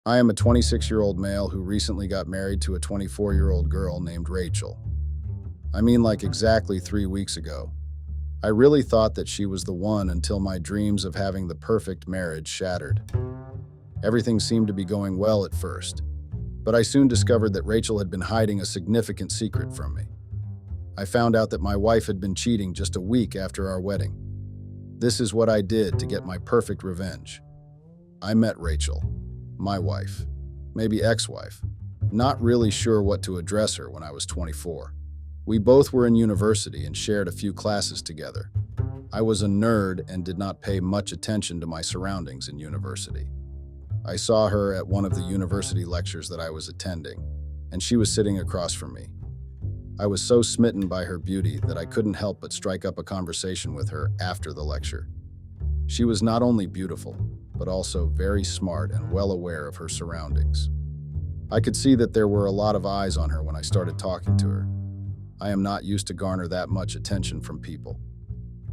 I am a 26-year-old male who recently got married to a 24-year-old girl named Rachel. I mean, like exactly 3 weeks ago. I really thought that she was the one until my dreams of having the perfect marriage shattered. Everything seemed to be going well at first, but I soon discovered that Rachel had been hiding a significant secret from me. I found out that my wife had been cheating just a week after our wedding. This is what I did to get my perfect revenge. I met Rachel, my wife, maybe ex-wife, not really sure what to address her when I was 24. We both were in university and shared a few classes together. I was a nerd and did not pay much attention to my surroundings in university. I saw her at one of the university lectures that I was attending, and she was sitting across from me. I was so smitten by her beauty that I couldn't help but strike up a conversation with her after the lecture. She was not only beautiful, but also very smart and well aware of her surroundings. I could see that there were a lot of eyes on her when I started talking to her. I am not used to garner that much attention from people.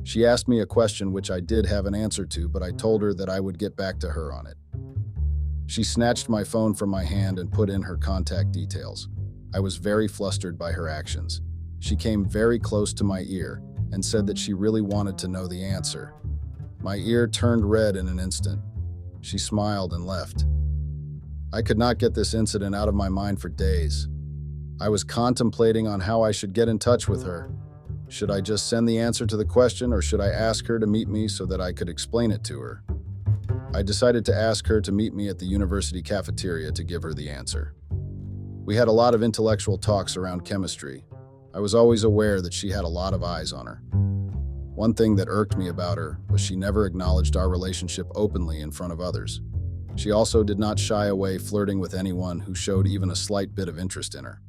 She asked me a question which I did have an answer to, but I told her that I would get back to her on it. She snatched my phone from my hand and put in her contact details. I was very flustered by her actions. She came very close to my ear and said that she really wanted to know the answer. My ear turned red in an instant. She smiled and left. I could not get this incident out of my mind for days. I was contemplating on how I should get in touch with her. Should I just send the answer to the question, or should I ask her to meet me so that I could explain it to her? I decided to ask her to meet me at the university cafeteria to give her the answer. We had a lot of intellectual talks around chemistry. I was always aware that she had a lot of eyes on her. One thing that irked me about her was she never acknowledged our relationship openly in front of others. She also did not shy away flirting with anyone who showed even a slight bit of interest in her.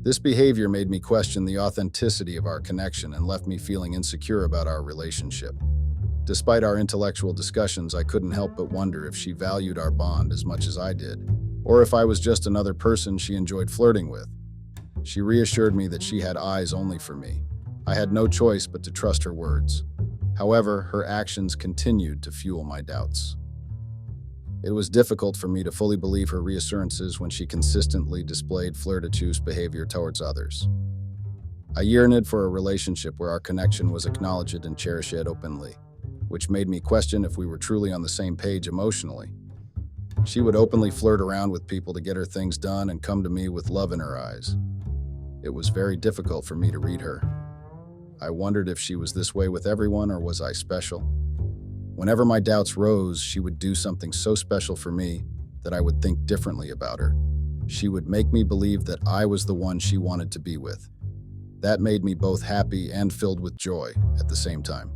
This behavior made me question the authenticity of our connection and left me feeling insecure about our relationship. Despite our intellectual discussions, I couldn't help but wonder if she valued our bond as much as I did, or if I was just another person she enjoyed flirting with. She reassured me that she had eyes only for me. I had no choice but to trust her words. However, her actions continued to fuel my doubts. It was difficult for me to fully believe her reassurances when she consistently displayed flirtatious behavior towards others. I yearned for a relationship where our connection was acknowledged and cherished openly, which made me question if we were truly on the same page emotionally. She would openly flirt around with people to get her things done and come to me with love in her eyes. It was very difficult for me to read her. I wondered if she was this way with everyone, or was I special? Whenever my doubts rose, she would do something so special for me that I would think differently about her. She would make me believe that I was the one she wanted to be with. That made me both happy and filled with joy at the same time.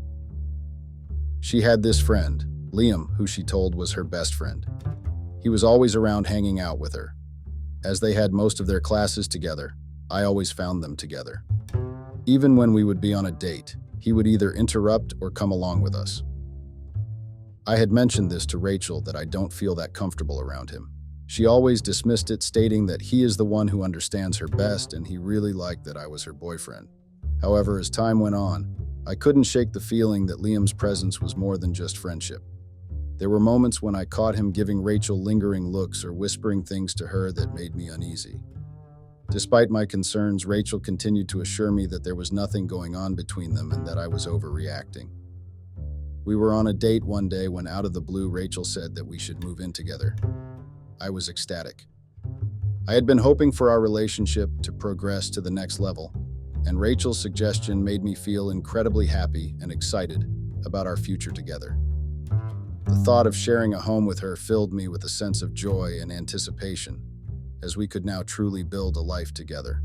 She had this friend, Liam, who she told was her best friend. He was always around hanging out with her. As they had most of their classes together, I always found them together. Even when we would be on a date, he would either interrupt or come along with us. I had mentioned this to Rachel, that I don't feel that comfortable around him. She always dismissed it, stating that he is the one who understands her best and he really liked that I was her boyfriend. However, as time went on, I couldn't shake the feeling that Liam's presence was more than just friendship. There were moments when I caught him giving Rachel lingering looks or whispering things to her that made me uneasy. Despite my concerns, Rachel continued to assure me that there was nothing going on between them and that I was overreacting. We were on a date one day when, out of the blue, Rachel said that we should move in together. I was ecstatic. I had been hoping for our relationship to progress to the next level, and Rachel's suggestion made me feel incredibly happy and excited about our future together. The thought of sharing a home with her filled me with a sense of joy and anticipation, as we could now truly build a life together.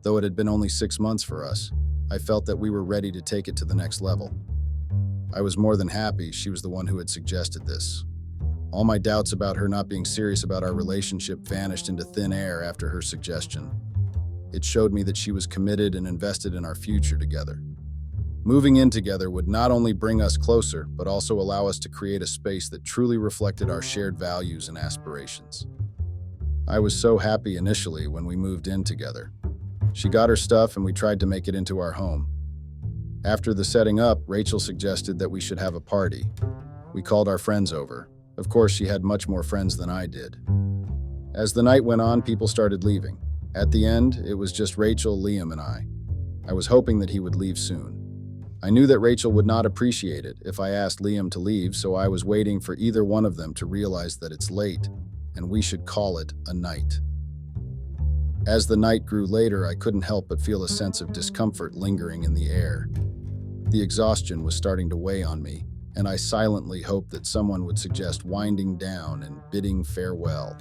Though it had been only 6 months for us, I felt that we were ready to take it to the next level. I was more than happy she was the one who had suggested this. All my doubts about her not being serious about our relationship vanished into thin air after her suggestion. It showed me that she was committed and invested in our future together. Moving in together would not only bring us closer, but also allow us to create a space that truly reflected our shared values and aspirations. I was so happy initially when we moved in together. She got her stuff and we tried to make it into our home. After the setting up, Rachel suggested that we should have a party. We called our friends over, Of course, she had much more friends than I did. As the night went on, people started leaving. At the end, it was just Rachel, Liam, and I. I was hoping that he would leave soon. I knew that Rachel would not appreciate it if I asked Liam to leave, so I was waiting for either one of them to realize that it's late and we should call it a night. As the night grew later, I couldn't help but feel a sense of discomfort lingering in the air. The exhaustion was starting to weigh on me, and I silently hoped that someone would suggest winding down and bidding farewell.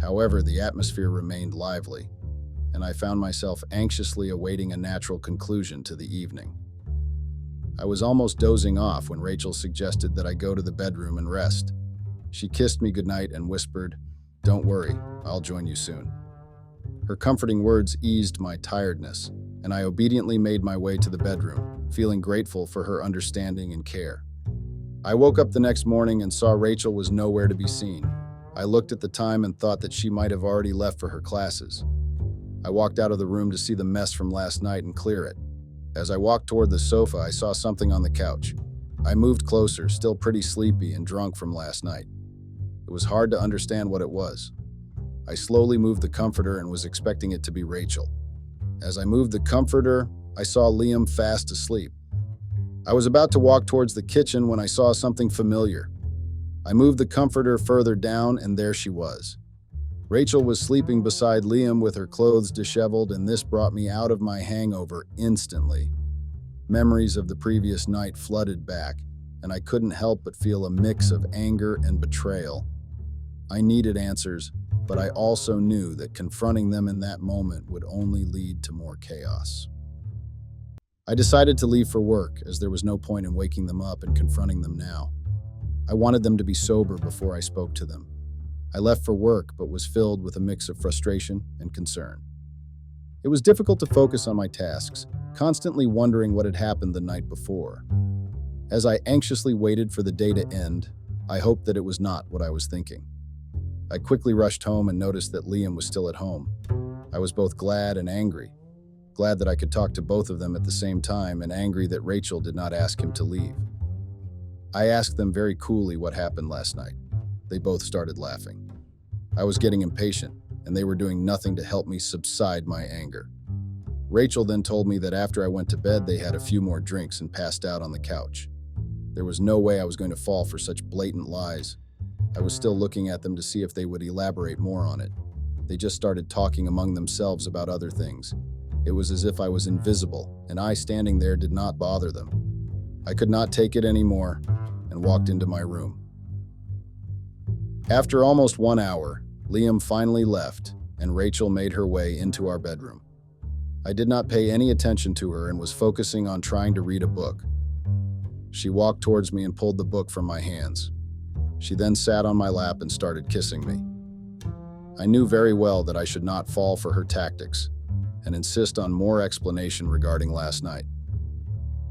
However, the atmosphere remained lively, and I found myself anxiously awaiting a natural conclusion to the evening. I was almost dozing off when Rachel suggested that I go to the bedroom and rest. She kissed me goodnight and whispered, "Don't worry, I'll join you soon." Her comforting words eased my tiredness, and I obediently made my way to the bedroom, feeling grateful for her understanding and care. I woke up the next morning and saw Rachel was nowhere to be seen. I looked at the time and thought that she might have already left for her classes. I walked out of the room to see the mess from last night and clear it. As I walked toward the sofa, I saw something on the couch. I moved closer, still pretty sleepy and drunk from last night. It was hard to understand what it was. I slowly moved the comforter and was expecting it to be Rachel. As I moved the comforter, I saw Liam fast asleep. I was about to walk towards the kitchen when I saw something familiar. I moved the comforter further down, and there she was. Rachel was sleeping beside Liam with her clothes disheveled, and this brought me out of my hangover instantly. Memories of the previous night flooded back, and I couldn't help but feel a mix of anger and betrayal. I needed answers, but I also knew that confronting them in that moment would only lead to more chaos. I decided to leave for work, as there was no point in waking them up and confronting them now. I wanted them to be sober before I spoke to them. I left for work, but was filled with a mix of frustration and concern. It was difficult to focus on my tasks, constantly wondering what had happened the night before. As I anxiously waited for the day to end, I hoped that it was not what I was thinking. I quickly rushed home and noticed that Liam was still at home. I was both glad and angry. Glad that I could talk to both of them at the same time, and angry that Rachel did not ask him to leave. I asked them very coolly what happened last night. They both started laughing. I was getting impatient, and they were doing nothing to help me subside my anger. Rachel then told me that after I went to bed, they had a few more drinks and passed out on the couch. There was no way I was going to fall for such blatant lies. I was still looking at them to see if they would elaborate more on it. They just started talking among themselves about other things. It was as if I was invisible, and I standing there did not bother them. I could not take it anymore and walked into my room. After almost 1 hour, Liam finally left, and Rachel made her way into our bedroom. I did not pay any attention to her and was focusing on trying to read a book. She walked towards me and pulled the book from my hands. She then sat on my lap and started kissing me. I knew very well that I should not fall for her tactics and insist on more explanation regarding last night.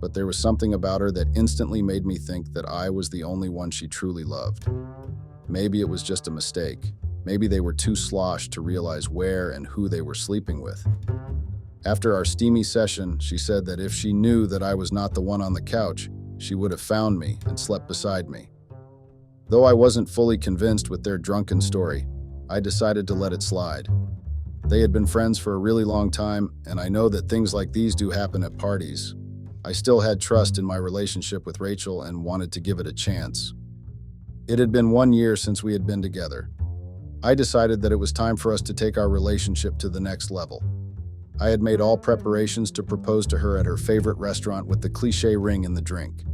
But there was something about her that instantly made me think that I was the only one she truly loved. Maybe it was just a mistake. Maybe they were too sloshed to realize where and who they were sleeping with. After our steamy session, she said that if she knew that I was not the one on the couch, she would have found me and slept beside me. Though I wasn't fully convinced with their drunken story, I decided to let it slide. They had been friends for a really long time, and I know that things like these do happen at parties. I still had trust in my relationship with Rachel and wanted to give it a chance. It had been 1 year since we had been together. I decided that it was time for us to take our relationship to the next level. I had made all preparations to propose to her at her favorite restaurant with the cliché ring in the drink.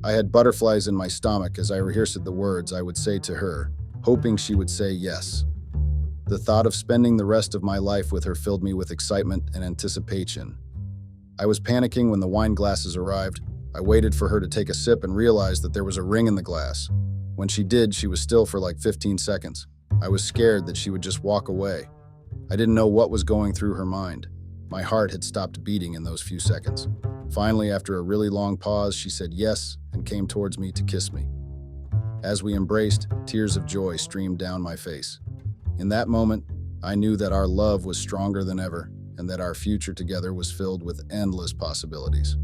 I had butterflies in my stomach as I rehearsed the words I would say to her, hoping she would say yes. The thought of spending the rest of my life with her filled me with excitement and anticipation. I was panicking when the wine glasses arrived. I waited for her to take a sip and realized that there was a ring in the glass. When she did, she was still for like 15 seconds. I was scared that she would just walk away. I didn't know what was going through her mind. My heart had stopped beating in those few seconds. Finally, after a really long pause, she said yes and came towards me to kiss me. As we embraced, tears of joy streamed down my face. In that moment, I knew that our love was stronger than ever and that our future together was filled with endless possibilities.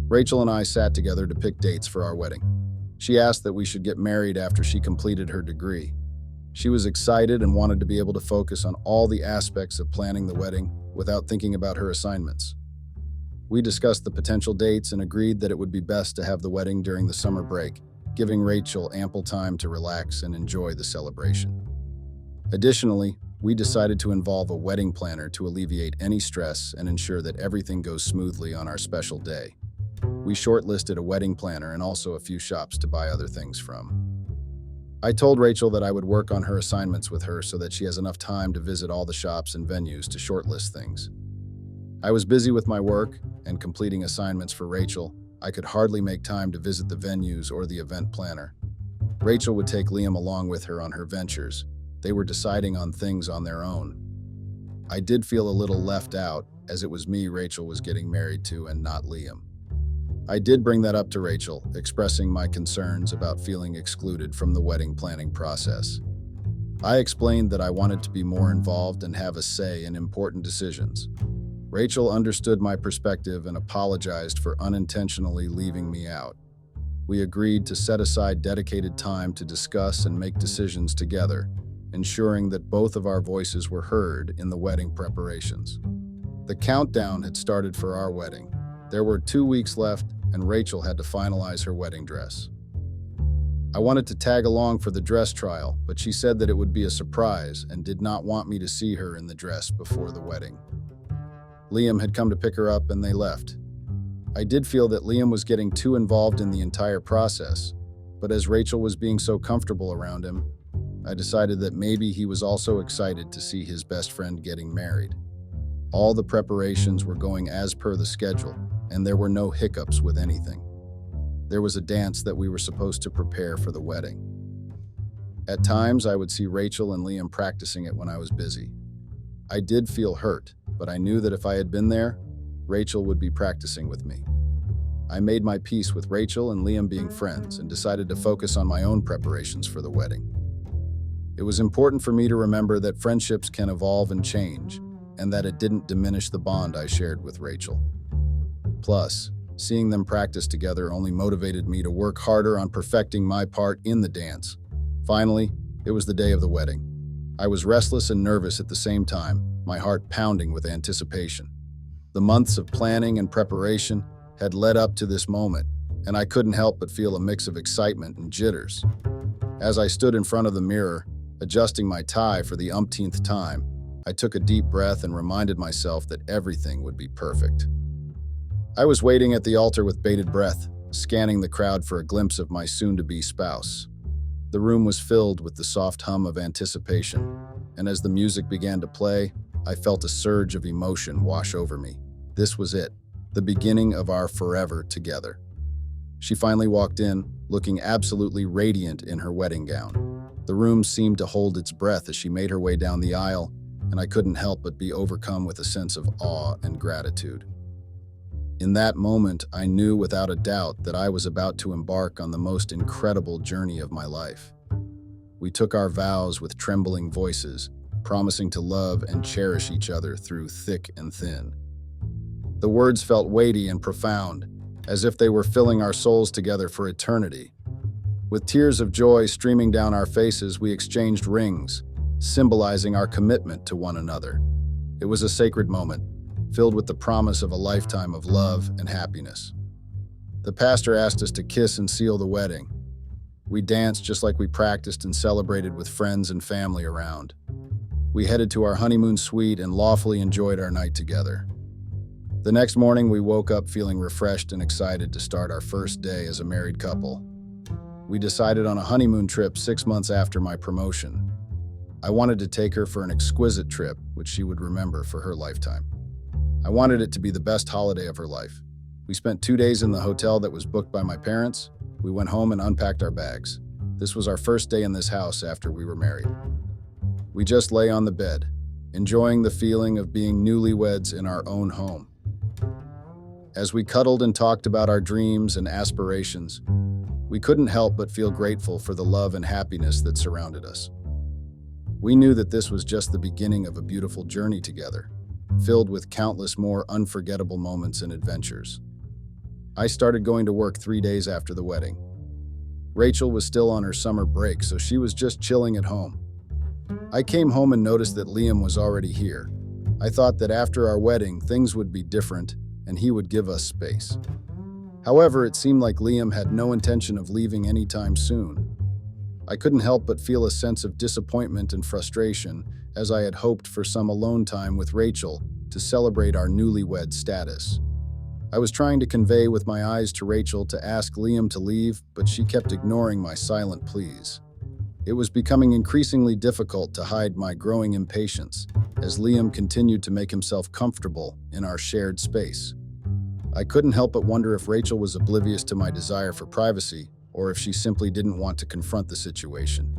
Rachel and I sat together to pick dates for our wedding. She asked that we should get married after she completed her degree. She was excited and wanted to be able to focus on all the aspects of planning the wedding without thinking about her assignments. We discussed the potential dates and agreed that it would be best to have the wedding during the summer break, giving Rachel ample time to relax and enjoy the celebration. Additionally, we decided to involve a wedding planner to alleviate any stress and ensure that everything goes smoothly on our special day. We shortlisted a wedding planner and also a few shops to buy other things from. I told Rachel that I would work on her assignments with her so that she has enough time to visit all the shops and venues to shortlist things. I was busy with my work and completing assignments for Rachel. I could hardly make time to visit the venues or the event planner. Rachel would take Liam along with her on her ventures. They were deciding on things on their own. I did feel a little left out, as it was me Rachel was getting married to and not Liam. I did bring that up to Rachel, expressing my concerns about feeling excluded from the wedding planning process. I explained that I wanted to be more involved and have a say in important decisions. Rachel understood my perspective and apologized for unintentionally leaving me out. We agreed to set aside dedicated time to discuss and make decisions together, ensuring that both of our voices were heard in the wedding preparations. The countdown had started for our wedding. There were 2 weeks left, and Rachel had to finalize her wedding dress. I wanted to tag along for the dress trial, but she said that it would be a surprise and did not want me to see her in the dress before the wedding. Liam had come to pick her up and they left. I did feel that Liam was getting too involved in the entire process, but as Rachel was being so comfortable around him, I decided that maybe he was also excited to see his best friend getting married. All the preparations were going as per the schedule, and there were no hiccups with anything. There was a dance that we were supposed to prepare for the wedding. At times, I would see Rachel and Liam practicing it when I was busy. I did feel hurt, but I knew that if I had been there, Rachel would be practicing with me. I made my peace with Rachel and Liam being friends and decided to focus on my own preparations for the wedding. It was important for me to remember that friendships can evolve and change, and that it didn't diminish the bond I shared with Rachel. Plus, seeing them practice together only motivated me to work harder on perfecting my part in the dance. Finally, it was the day of the wedding. I was restless and nervous at the same time, my heart pounding with anticipation. The months of planning and preparation had led up to this moment, and I couldn't help but feel a mix of excitement and jitters. As I stood in front of the mirror, adjusting my tie for the umpteenth time, I took a deep breath and reminded myself that everything would be perfect. I was waiting at the altar with bated breath, scanning the crowd for a glimpse of my soon-to-be spouse. The room was filled with the soft hum of anticipation, and as the music began to play, I felt a surge of emotion wash over me. This was it, the beginning of our forever together. She finally walked in, looking absolutely radiant in her wedding gown. The room seemed to hold its breath as she made her way down the aisle, and I couldn't help but be overcome with a sense of awe and gratitude. In that moment, I knew without a doubt that I was about to embark on the most incredible journey of my life. We took our vows with trembling voices, promising to love and cherish each other through thick and thin. The words felt weighty and profound, as if they were filling our souls together for eternity. With tears of joy streaming down our faces, we exchanged rings, symbolizing our commitment to one another. It was a sacred moment, filled with the promise of a lifetime of love and happiness. The pastor asked us to kiss and seal the wedding. We danced just like we practiced and celebrated with friends and family around. We headed to our honeymoon suite and lawfully enjoyed our night together. The next morning, we woke up feeling refreshed and excited to start our first day as a married couple. We decided on a honeymoon trip 6 months after my promotion. I wanted to take her for an exquisite trip, which she would remember for her lifetime. I wanted it to be the best holiday of her life. We spent 2 days in the hotel that was booked by my parents. We went home and unpacked our bags. This was our first day in this house after we were married. We just lay on the bed, enjoying the feeling of being newlyweds in our own home. As we cuddled and talked about our dreams and aspirations, we couldn't help but feel grateful for the love and happiness that surrounded us. We knew that this was just the beginning of a beautiful journey together, filled with countless more unforgettable moments and adventures. I started going to work 3 days after the wedding. Rachel was still on her summer break, so she was just chilling at home. I came home and noticed that Liam was already here. I thought that after our wedding, things would be different and he would give us space. However, it seemed like Liam had no intention of leaving anytime soon. I couldn't help but feel a sense of disappointment and frustration, as I had hoped for some alone time with Rachel to celebrate our newlywed status. I was trying to convey with my eyes to Rachel to ask Liam to leave, but she kept ignoring my silent pleas. It was becoming increasingly difficult to hide my growing impatience as Liam continued to make himself comfortable in our shared space. I couldn't help but wonder if Rachel was oblivious to my desire for privacy, or if she simply didn't want to confront the situation.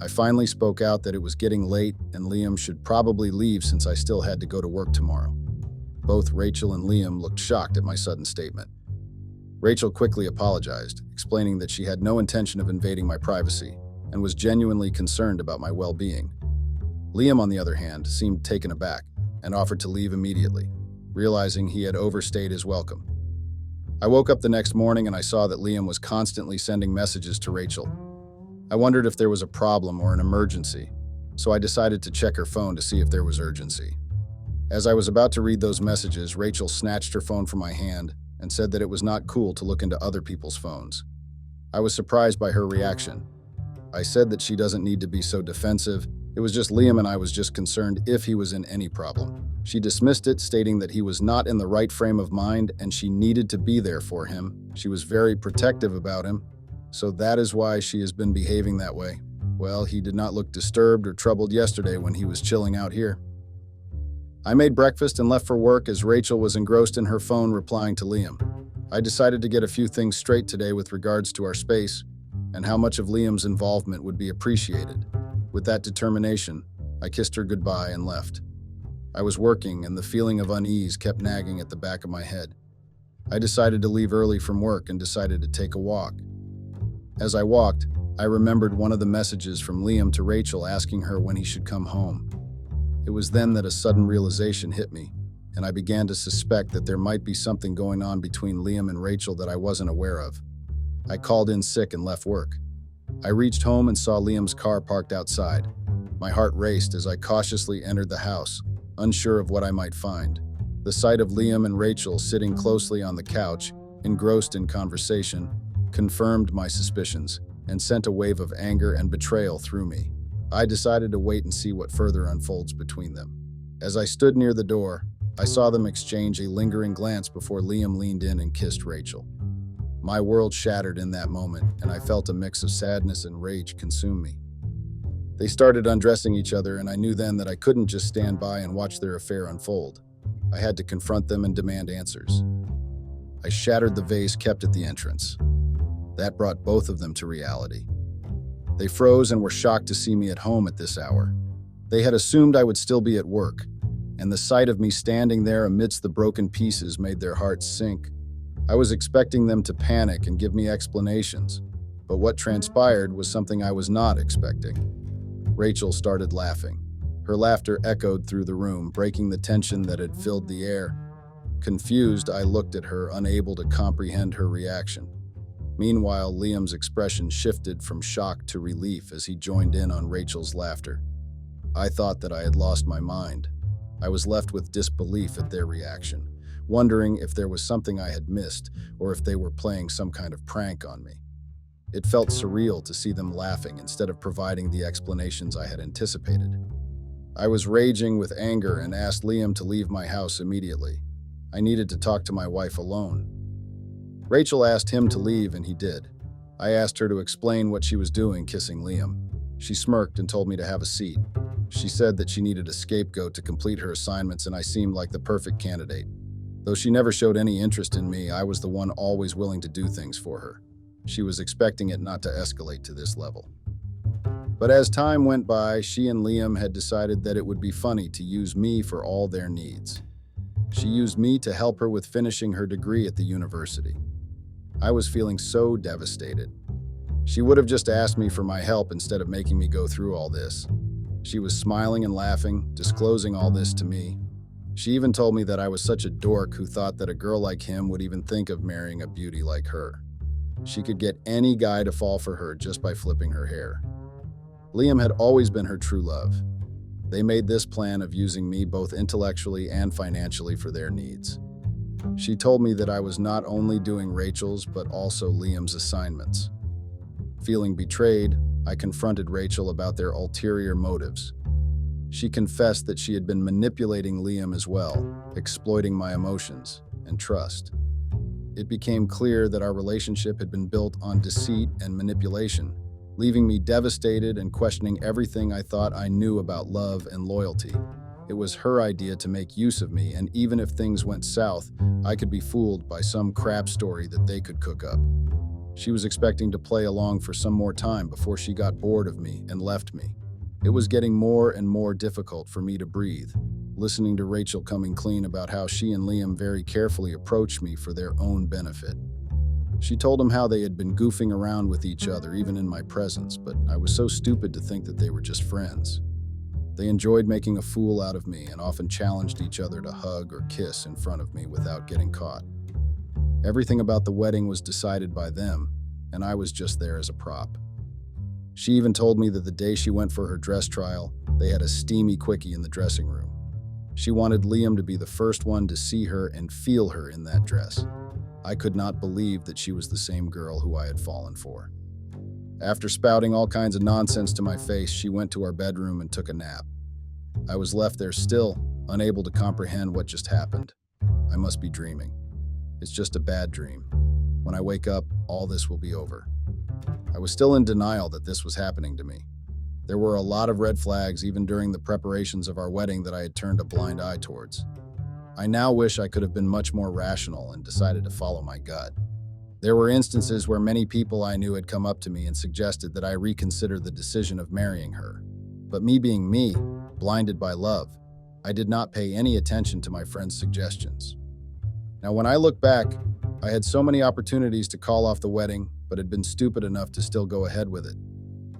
I finally spoke out that it was getting late and Liam should probably leave since I still had to go to work tomorrow. Both Rachel and Liam looked shocked at my sudden statement. Rachel quickly apologized, explaining that she had no intention of invading my privacy and was genuinely concerned about my well-being. Liam, on the other hand, seemed taken aback and offered to leave immediately, realizing he had overstayed his welcome. I woke up the next morning and I saw that Liam was constantly sending messages to Rachel. I wondered if there was a problem or an emergency, so I decided to check her phone to see if there was urgency. As I was about to read those messages, Rachel snatched her phone from my hand and said that it was not cool to look into other people's phones. I was surprised by her reaction. I said that she doesn't need to be so defensive. It was just Liam and I was just concerned if he was in any problem. She dismissed it, stating that he was not in the right frame of mind and she needed to be there for him. She was very protective about him, so that is why she has been behaving that way. Well, he did not look disturbed or troubled yesterday when he was chilling out here. I made breakfast and left for work as Rachel was engrossed in her phone replying to Liam. I decided to get a few things straight today with regards to our space and how much of Liam's involvement would be appreciated. With that determination, I kissed her goodbye and left. I was working and the feeling of unease kept nagging at the back of my head. I decided to leave early from work and decided to take a walk. As I walked, I remembered one of the messages from Liam to Rachel asking her when he should come home. It was then that a sudden realization hit me, and I began to suspect that there might be something going on between Liam and Rachel that I wasn't aware of. I called in sick and left work. I reached home and saw Liam's car parked outside. My heart raced as I cautiously entered the house, unsure of what I might find. The sight of Liam and Rachel sitting closely on the couch, engrossed in conversation, confirmed my suspicions and sent a wave of anger and betrayal through me. I decided to wait and see what further unfolds between them. As I stood near the door, I saw them exchange a lingering glance before Liam leaned in and kissed Rachel. My world shattered in that moment, and I felt a mix of sadness and rage consume me. They started undressing each other, and I knew then that I couldn't just stand by and watch their affair unfold. I had to confront them and demand answers. I shattered the vase kept at the entrance. That brought both of them to reality. They froze and were shocked to see me at home at this hour. They had assumed I would still be at work, and the sight of me standing there amidst the broken pieces made their hearts sink. I was expecting them to panic and give me explanations, but what transpired was something I was not expecting. Rachel started laughing. Her laughter echoed through the room, breaking the tension that had filled the air. Confused, I looked at her, unable to comprehend her reaction. Meanwhile, Liam's expression shifted from shock to relief as he joined in on Rachel's laughter. I thought that I had lost my mind. I was left with disbelief at their reaction, wondering if there was something I had missed or if they were playing some kind of prank on me. It felt surreal to see them laughing instead of providing the explanations I had anticipated. I was raging with anger and asked Liam to leave my house immediately. I needed to talk to my wife alone. Rachel asked him to leave, and he did. I asked her to explain what she was doing kissing Liam. She smirked and told me to have a seat. She said that she needed a scapegoat to complete her assignments, and I seemed like the perfect candidate. Though she never showed any interest in me, I was the one always willing to do things for her. She was expecting it not to escalate to this level. But as time went by, she and Liam had decided that it would be funny to use me for all their needs. She used me to help her with finishing her degree at the university. I was feeling so devastated. She would have just asked me for my help instead of making me go through all this. She was smiling and laughing, disclosing all this to me. She even told me that I was such a dork who thought that a girl like him would even think of marrying a beauty like her. She could get any guy to fall for her just by flipping her hair. Liam had always been her true love. They made this plan of using me both intellectually and financially for their needs. She told me that I was not only doing Rachel's but also Liam's assignments. Feeling betrayed, I confronted Rachel about their ulterior motives. She confessed that she had been manipulating Liam as well, exploiting my emotions and trust. It became clear that our relationship had been built on deceit and manipulation, leaving me devastated and questioning everything I thought I knew about love and loyalty. It was her idea to make use of me, and even if things went south, I could be fooled by some crap story that they could cook up. She was expecting to play along for some more time before she got bored of me and left me. It was getting more and more difficult for me to breathe, listening to Rachel coming clean about how she and Liam very carefully approached me for their own benefit. She told him how they had been goofing around with each other even in my presence, but I was so stupid to think that they were just friends. They enjoyed making a fool out of me and often challenged each other to hug or kiss in front of me without getting caught. Everything about the wedding was decided by them, and I was just there as a prop. She even told me that the day she went for her dress trial, they had a steamy quickie in the dressing room. She wanted Liam to be the first one to see her and feel her in that dress. I could not believe that she was the same girl who I had fallen for. After spouting all kinds of nonsense to my face, she went to our bedroom and took a nap. I was left there still, unable to comprehend what just happened. I must be dreaming. It's just a bad dream. When I wake up, all this will be over. I was still in denial that this was happening to me. There were a lot of red flags even during the preparations of our wedding that I had turned a blind eye towards. I now wish I could have been much more rational and decided to follow my gut. There were instances where many people I knew had come up to me and suggested that I reconsider the decision of marrying her. But me being me, blinded by love, I did not pay any attention to my friends' suggestions. Now, when I look back, I had so many opportunities to call off the wedding, but had been stupid enough to still go ahead with it.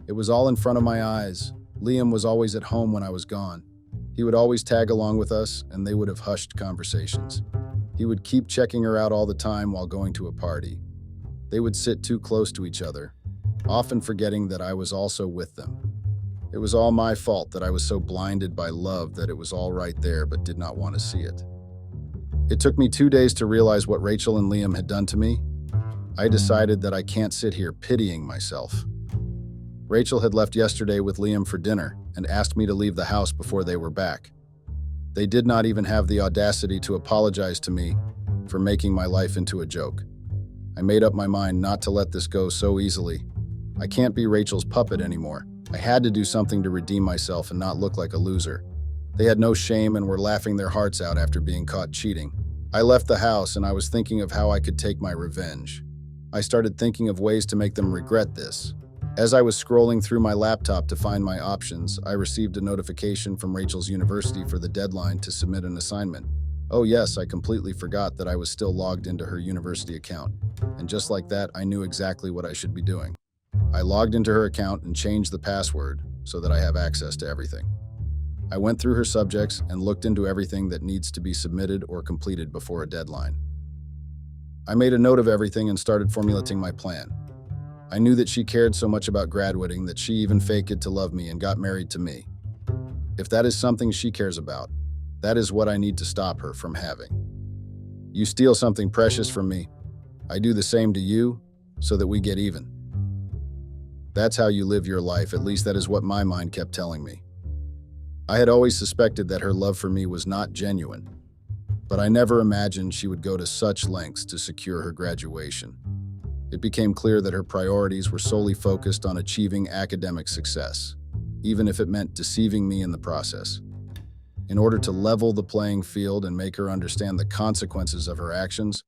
It was all in front of my eyes. Liam was always at home when I was gone. He would always tag along with us, and they would have hushed conversations. He would keep checking her out all the time while going to a party. They would sit too close to each other, often forgetting that I was also with them. It was all my fault that I was so blinded by love that it was all right there but did not want to see it. It took me 2 days to realize what Rachel and Liam had done to me. I decided that I can't sit here pitying myself. Rachel had left yesterday with Liam for dinner and asked me to leave the house before they were back. They did not even have the audacity to apologize to me for making my life into a joke. I made up my mind not to let this go so easily. I can't be Rachel's puppet anymore. I had to do something to redeem myself and not look like a loser. They had no shame and were laughing their hearts out after being caught cheating. I left the house and I was thinking of how I could take my revenge. I started thinking of ways to make them regret this. As I was scrolling through my laptop to find my options, I received a notification from Rachel's university for the deadline to submit an assignment. Oh yes, I completely forgot that I was still logged into her university account. And just like that, I knew exactly what I should be doing. I logged into her account and changed the password so that I have access to everything. I went through her subjects and looked into everything that needs to be submitted or completed before a deadline. I made a note of everything and started formulating my plan. I knew that she cared so much about graduating that she even faked it to love me and got married to me. If that is something she cares about, that is what I need to stop her from having. You steal something precious from me, I do the same to you so that we get even. That's how you live your life, at least that is what my mind kept telling me. I had always suspected that her love for me was not genuine, but I never imagined she would go to such lengths to secure her graduation. It became clear that her priorities were solely focused on achieving academic success, even if it meant deceiving me in the process. In order to level the playing field and make her understand the consequences of her actions,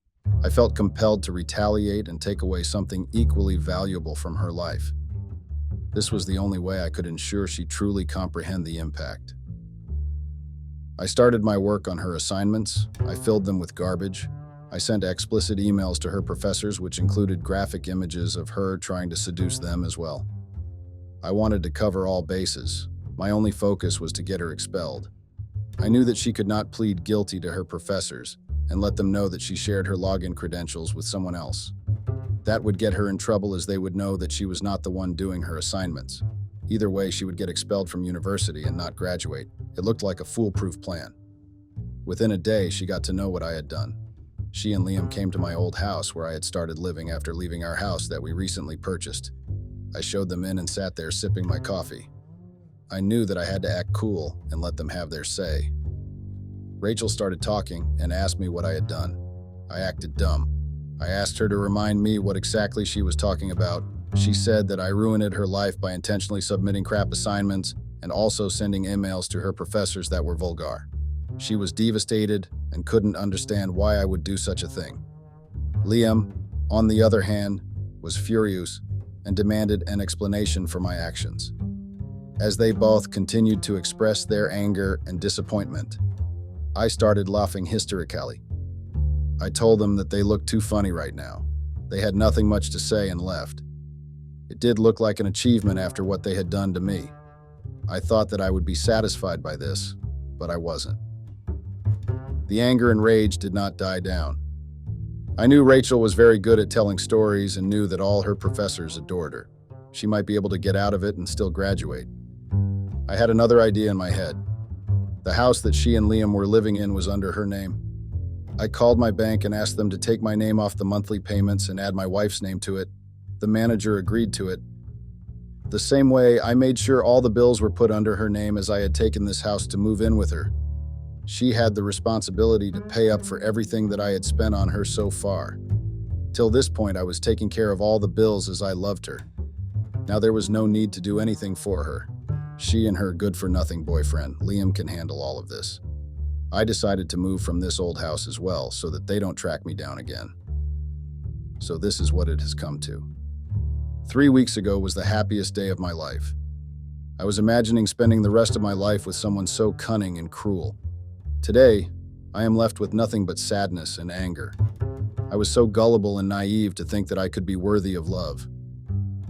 I felt compelled to retaliate and take away something equally valuable from her life. This was the only way I could ensure she truly comprehend the impact. I started my work on her assignments. I filled them with garbage. I sent explicit emails to her professors, which included graphic images of her trying to seduce them as well. I wanted to cover all bases. My only focus was to get her expelled. I knew that she could not plead guilty to her professors and let them know that she shared her login credentials with someone else. That would get her in trouble as they would know that she was not the one doing her assignments. Either way, she would get expelled from university and not graduate. It looked like a foolproof plan. Within a day, she got to know what I had done. She and Liam came to my old house where I had started living after leaving our house that we recently purchased. I showed them in and sat there sipping my coffee. I knew that I had to act cool and let them have their say. Rachel started talking and asked me what I had done. I acted dumb. I asked her to remind me what exactly she was talking about. She said that I ruined her life by intentionally submitting crap assignments and also sending emails to her professors that were vulgar. She was devastated and couldn't understand why I would do such a thing. Liam, on the other hand, was furious and demanded an explanation for my actions. As they both continued to express their anger and disappointment, I started laughing hysterically. I told them that they looked too funny right now. They had nothing much to say and left. It did look like an achievement after what they had done to me. I thought that I would be satisfied by this, but I wasn't. The anger and rage did not die down. I knew Rachel was very good at telling stories and knew that all her professors adored her. She might be able to get out of it and still graduate. I had another idea in my head. The house that she and Liam were living in was under her name. I called my bank and asked them to take my name off the monthly payments and add my wife's name to it. The manager agreed to it. The same way, I made sure all the bills were put under her name as I had taken this house to move in with her. She had the responsibility to pay up for everything that I had spent on her so far. Till this point, I was taking care of all the bills as I loved her. Now there was no need to do anything for her. She and her good-for-nothing boyfriend, Liam, can handle all of this. I decided to move from this old house as well so that they don't track me down again. So this is what it has come to. 3 weeks ago was the happiest day of my life. I was imagining spending the rest of my life with someone so cunning and cruel. Today, I am left with nothing but sadness and anger. I was so gullible and naive to think that I could be worthy of love.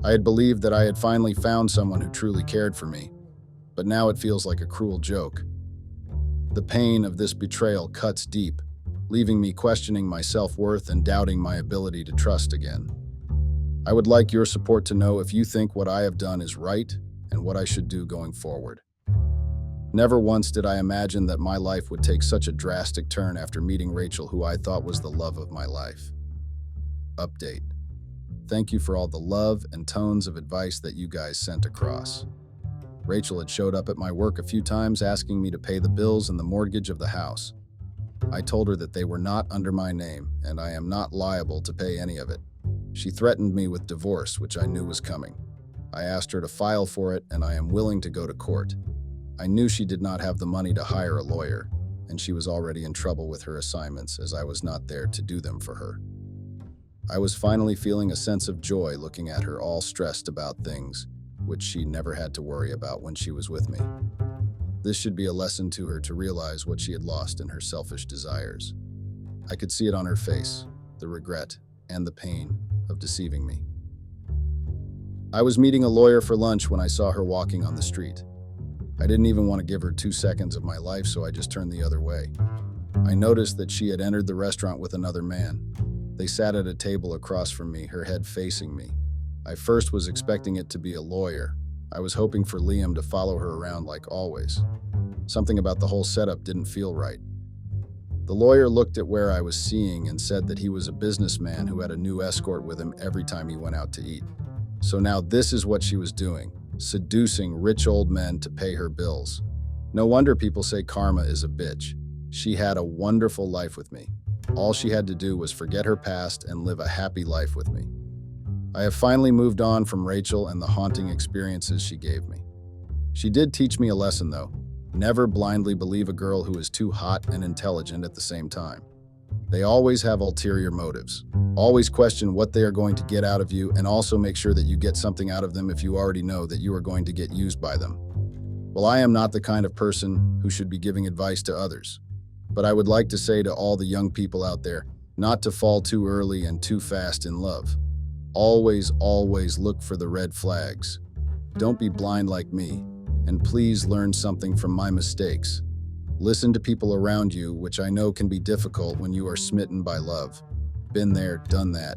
I had believed that I had finally found someone who truly cared for me, but now it feels like a cruel joke. The pain of this betrayal cuts deep, leaving me questioning my self-worth and doubting my ability to trust again. I would like your support to know if you think what I have done is right and what I should do going forward. Never once did I imagine that my life would take such a drastic turn after meeting Rachel, who I thought was the love of my life. Update. Thank you for all the love and tones of advice that you guys sent across. Rachel had showed up at my work a few times asking me to pay the bills and the mortgage of the house. I told her that they were not under my name and I am not liable to pay any of it. She threatened me with divorce, which I knew was coming. I asked her to file for it and I am willing to go to court. I knew she did not have the money to hire a lawyer, and she was already in trouble with her assignments as I was not there to do them for her. I was finally feeling a sense of joy looking at her all stressed about things, which she never had to worry about when she was with me. This should be a lesson to her to realize what she had lost in her selfish desires. I could see it on her face, the regret and the pain of deceiving me. I was meeting a lawyer for lunch when I saw her walking on the street. I didn't even want to give her 2 seconds of my life, so I just turned the other way. I noticed that she had entered the restaurant with another man. They sat at a table across from me, her head facing me. I first was expecting it to be a lawyer. I was hoping for Liam to follow her around like always. Something about the whole setup didn't feel right. The lawyer looked at where I was seeing and said that he was a businessman who had a new escort with him every time he went out to eat. So now this is what she was doing. Seducing rich old men to pay her bills. No wonder people say karma is a bitch. She had a wonderful life with me. All she had to do was forget her past and live a happy life with me. I have finally moved on from Rachel and the haunting experiences she gave me. She did teach me a lesson though. Never blindly believe a girl who is too hot and intelligent at the same time. They always have ulterior motives. Always question what they are going to get out of you and also make sure that you get something out of them if you already know that you are going to get used by them. Well, I am not the kind of person who should be giving advice to others, but I would like to say to all the young people out there not to fall too early and too fast in love. Always, always look for the red flags. Don't be blind like me, and please learn something from my mistakes. Listen to people around you, which I know can be difficult when you are smitten by love. Been there, done that.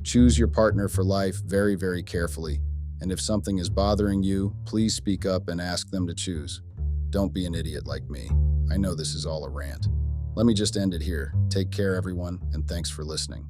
Choose your partner for life very, very carefully. And if something is bothering you, please speak up and ask them to choose. Don't be an idiot like me. I know this is all a rant. Let me just end it here. Take care, everyone, and thanks for listening.